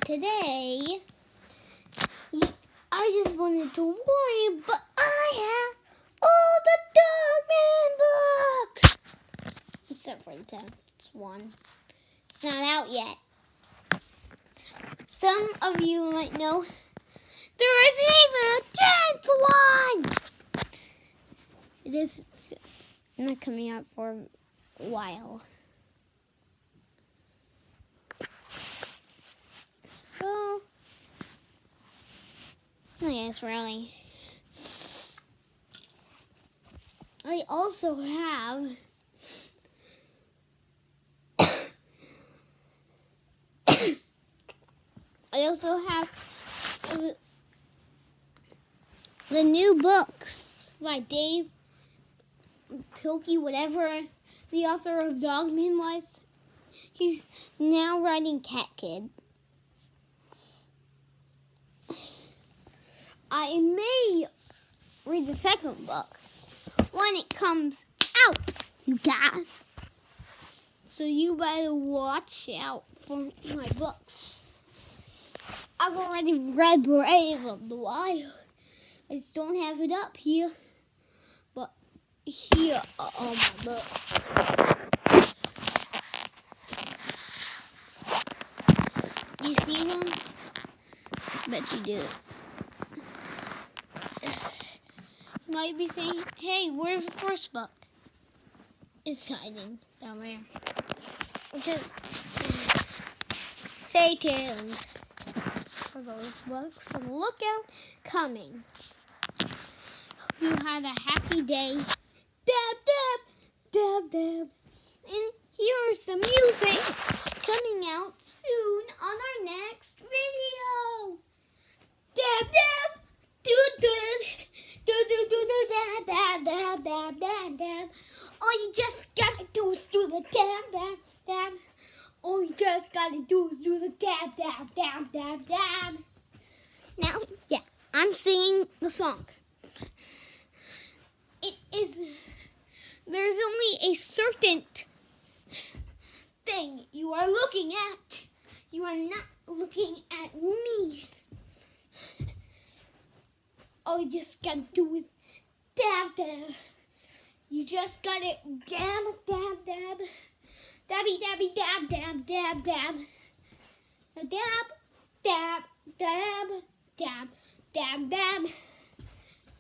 today, I just wanted to warn you, but I have all the Dogman books! Except for the 10th one. It's not out yet. Some of you might know there isn't even a 10th one! It is not coming out for a while. So, yes, really. I also have the new books by Dave Pilkey, whatever the author of Dogman was. He's now writing Cat Kid. I may read the second book when it comes out, you guys. So you better watch out for my books. I've already read Brave of the Wild. I just don't have it up here. But here are all my books. You see them? Bet you do. You might be saying, hey, where's the first book? It's hiding down there. Just stay tuned for those books. And look out coming. Hope you had a happy day. Dab, dab, dab, dab. And here's some music coming out soon on our next video. Dab, dab, do, do, do, do, do, do, dab, dab, dab, dab, dab, dab. All you just gotta do is do the dab, dab, dab. All you just gotta do is do the dab, dab, dab, dab, dab. Now, yeah, I'm singing the song. There's only a certain thing you are looking at. You are not looking at me. All you just gotta do is dab, dab. You just gotta dab, dab, dab. Dabby, dabby, dab, dab, dab, dab. Now dab, dab, dab, dab, dab, dab.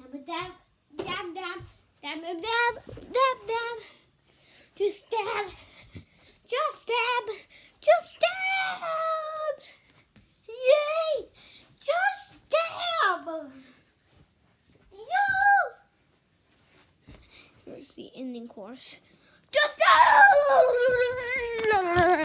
Dab, dab, dab, dab. Dab, dab, dab, dab. Just dab. Just dab. Just dab. Yay! Just dab. Yo! Here's the ending chorus. Just dab.